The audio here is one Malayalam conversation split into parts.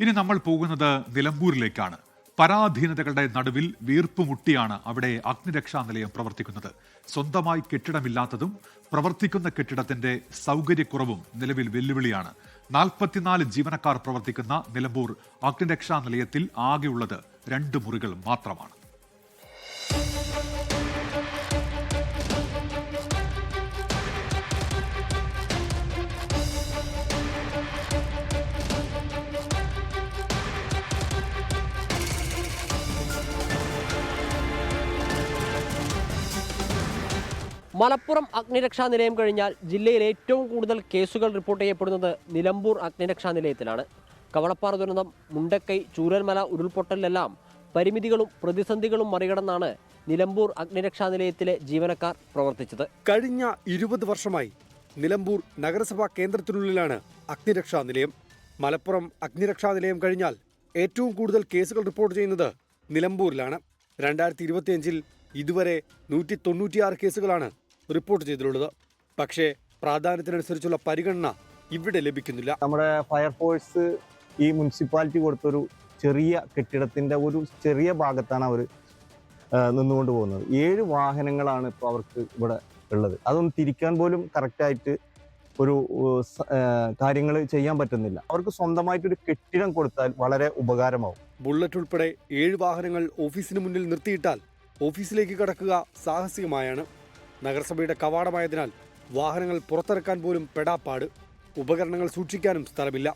ഇനി നമ്മൾ പോകുന്നത് നിലമ്പൂരിലേക്കാണ്. പരാധീനതകളുടെ നടുവിൽ വീർപ്പുമുട്ടിയാണ് അവിടെ അഗ്നിരക്ഷാ നിലയം പ്രവർത്തിക്കുന്നത്. സ്വന്തമായി കെട്ടിടമില്ലാത്തതും പ്രവർത്തിക്കുന്ന കെട്ടിടത്തിന്റെ സൗകര്യക്കുറവും നിലവിൽ വെല്ലുവിളിയാണ്. 44 ജീവനക്കാർ പ്രവർത്തിക്കുന്ന നിലമ്പൂർ അഗ്നിരക്ഷാ നിലയത്തിൽ ആകെയുള്ളത് 2 മുറികൾ മാത്രമാണ്. മലപ്പുറം അഗ്നിരക്ഷാ നിലയം കഴിഞ്ഞാൽ ജില്ലയിൽ ഏറ്റവും കൂടുതൽ കേസുകൾ റിപ്പോർട്ട് ചെയ്യപ്പെടുന്നത് നിലമ്പൂർ അഗ്നിരക്ഷാ നിലയത്തിലാണ്. കവളപ്പാറ ദുരന്തം, മുണ്ടക്കൈ, ചൂരൽമല ഉരുൾപൊട്ടലിലെല്ലാം പരിമിതികളും പ്രതിസന്ധികളും മറികടന്നാണ് നിലമ്പൂർ അഗ്നിരക്ഷാ നിലയത്തിലെ ജീവനക്കാർ പ്രവർത്തിച്ചത്. കഴിഞ്ഞ 20 വർഷമായി നിലമ്പൂർ നഗരസഭാ കേന്ദ്രത്തിനുള്ളിലാണ് അഗ്നിരക്ഷാ നിലയം. മലപ്പുറം അഗ്നിരക്ഷാ നിലയം കഴിഞ്ഞാൽ ഏറ്റവും കൂടുതൽ കേസുകൾ റിപ്പോർട്ട് ചെയ്യുന്നത് നിലമ്പൂരിലാണ്. 2025 ഇതുവരെ 196 കേസുകളാണ് റിപ്പോർട്ട് ചെയ്തിട്ടുള്ളത്. പക്ഷേ പ്രാധാന്യത്തിനനുസരിച്ചുള്ള പരിഗണന ഇവിടെ ലഭിക്കുന്നില്ല. നമ്മുടെ ഫയർഫോഴ്സ് ഈ മുനിസിപ്പാലിറ്റി കൊടുത്തൊരു ചെറിയ കെട്ടിടത്തിന്റെ ഒരു ചെറിയ ഭാഗത്താണ് അവർ നിന്നുകൊണ്ട് പോകുന്നത്. 7 വാഹനങ്ങളാണ് ഇപ്പോൾ അവർക്ക് ഇവിടെ ഉള്ളത്. അതൊന്നും തിരിക്കാൻ പോലും കറക്റ്റായിട്ട് ഒരു കാര്യങ്ങൾ ചെയ്യാൻ പറ്റുന്നില്ല. അവർക്ക് സ്വന്തമായിട്ടൊരു കെട്ടിടം കൊടുത്താൽ വളരെ ഉപകാരമാവും. ബുള്ളറ്റ് ഉൾപ്പെടെ 7 വാഹനങ്ങൾ ഓഫീസിന് മുന്നിൽ നിർത്തിയിട്ടാൽ ഓഫീസിലേക്ക് കടക്കുക സാഹസികമായാണ്. നഗരസഭയുടെ കവാടമായതിനാൽ വാഹനങ്ങൾ പുറത്തിറക്കാൻ പോലും പെടാപ്പാട്. ഉപകരണങ്ങൾ സൂക്ഷിക്കാനും സ്ഥലമില്ല.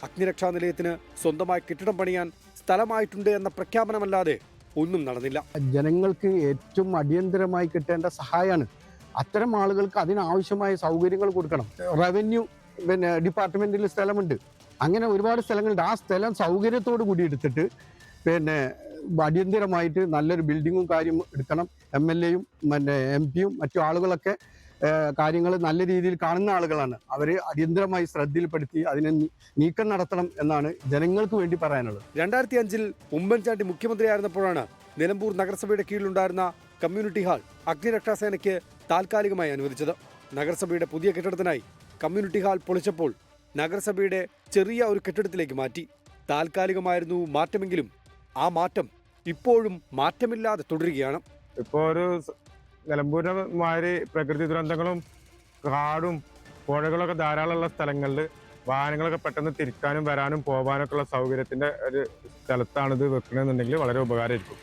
അഗ്നിരക്ഷാ നിലയത്തിന് സ്വന്തമായി കെട്ടിടം പണിയാൻ സ്ഥലമായിട്ടുണ്ട് എന്ന പ്രഖ്യാപനമല്ലാതെ ഒന്നും നടന്നില്ല. ജനങ്ങൾക്ക് ഏറ്റവും അടിയന്തരമായി കിട്ടേണ്ട സഹായമാണ്. അത്തരം ആളുകൾക്ക് അതിനാവശ്യമായ സൗകര്യങ്ങൾ കൊടുക്കണം. റവന്യൂ ഡിപ്പാർട്ട്മെന്റിൽ സ്ഥലമുണ്ട്, അങ്ങനെ ഒരുപാട് സ്ഥലങ്ങളുണ്ട്. ആ സ്ഥലം സൗകര്യത്തോടു കൂടി എടുത്തിട്ട് അടിയന്തരമായിട്ട് നല്ലൊരു ബിൽഡിങ്ങും കാര്യം എടുക്കണം. MLA-യും MP-യും മറ്റു ആളുകളൊക്കെ കാര്യങ്ങൾ നല്ല രീതിയിൽ കാണുന്ന ആളുകളാണ്. അവരെ അടിയന്തരമായി ശ്രദ്ധയിൽപ്പെടുത്തി അതിനെ നീക്കം നടത്തണം എന്നാണ് ജനങ്ങൾക്ക് വേണ്ടി പറയാനുള്ളത്. 2005 ഉമ്മൻചാണ്ടി മുഖ്യമന്ത്രിയായിരുന്നപ്പോഴാണ് നിലമ്പൂർ നഗരസഭയുടെ കീഴിലുണ്ടായിരുന്ന കമ്മ്യൂണിറ്റി ഹാൾ അഗ്നിരക്ഷാസേനയ്ക്ക് താൽക്കാലികമായി അനുവദിച്ചത്. നഗരസഭയുടെ പുതിയ കെട്ടിടത്തിനായി കമ്മ്യൂണിറ്റി ഹാൾ പൊളിച്ചപ്പോൾ നഗരസഭയുടെ ചെറിയ ഒരു കെട്ടിടത്തിലേക്ക് മാറ്റി. താൽക്കാലികമായിരുന്നു മാറ്റമെങ്കിലും ആ മാറ്റം ഇപ്പോഴും മാറ്റമില്ലാതെ തുടരുകയാണ്. ഇപ്പോൾ ഒരു നിലമ്പൂരിനെ മാതിരി പ്രകൃതി ദുരന്തങ്ങളും കാടും പുഴകളൊക്കെ ധാരാളമുള്ള സ്ഥലങ്ങളിൽ വാഹനങ്ങളൊക്കെ പെട്ടെന്ന് തിരിക്കാനും വരാനും പോകാനൊക്കെ ഉള്ള സൗകര്യത്തിന്റെ ഒരു സ്ഥലത്താണ് ഇത് വെക്കണമെന്നുണ്ടെങ്കിൽ വളരെ ഉപകാരമായിരിക്കും.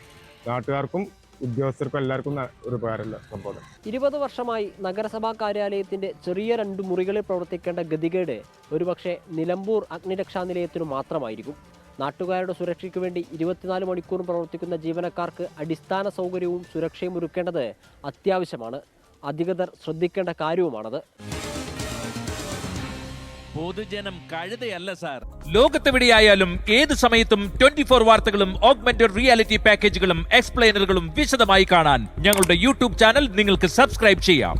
നാട്ടുകാർക്കും ഉദ്യോഗസ്ഥർക്കും എല്ലാവർക്കും ഒരു ഉപകാരമുള്ള സംഭവം. 20 വർഷമായി നഗരസഭാ കാര്യാലയത്തിന്റെ ചെറിയ 2 മുറികളിൽ പ്രവർത്തിക്കേണ്ട ഗതികേട് ഒരുപക്ഷെ നിലമ്പൂർ അഗ്നിരക്ഷാ നിലയത്തിനു മാത്രമായിരിക്കും. നാട്ടുകാരുടെ സുരക്ഷയ്ക്ക് വേണ്ടി 24 മണിക്കൂറും പ്രവർത്തിക്കുന്ന ജീവനക്കാർക്ക് അടിസ്ഥാന സൗകര്യവും സുരക്ഷയും ഒരുക്കേണ്ടത് അത്യാവശ്യമാണ്. അധികൃതർ ശ്രദ്ധിക്കേണ്ട കാര്യവുമാണത്. പൊതുജനം കഴുതയല്ല സാർ. ലോകത്തെവിടെയായാലും ഏത് സമയത്തും 24 വാർത്തകളും ഓഗ്മെന്റഡ് റിയാലിറ്റി പാക്കേജുകളും എക്സ്പ്ലെയിനറുകളും വിശദമായി കാണാൻ ഞങ്ങളുടെ YouTube ചാനൽ നിങ്ങൾക്ക് സബ്സ്ക്രൈബ് ചെയ്യാം.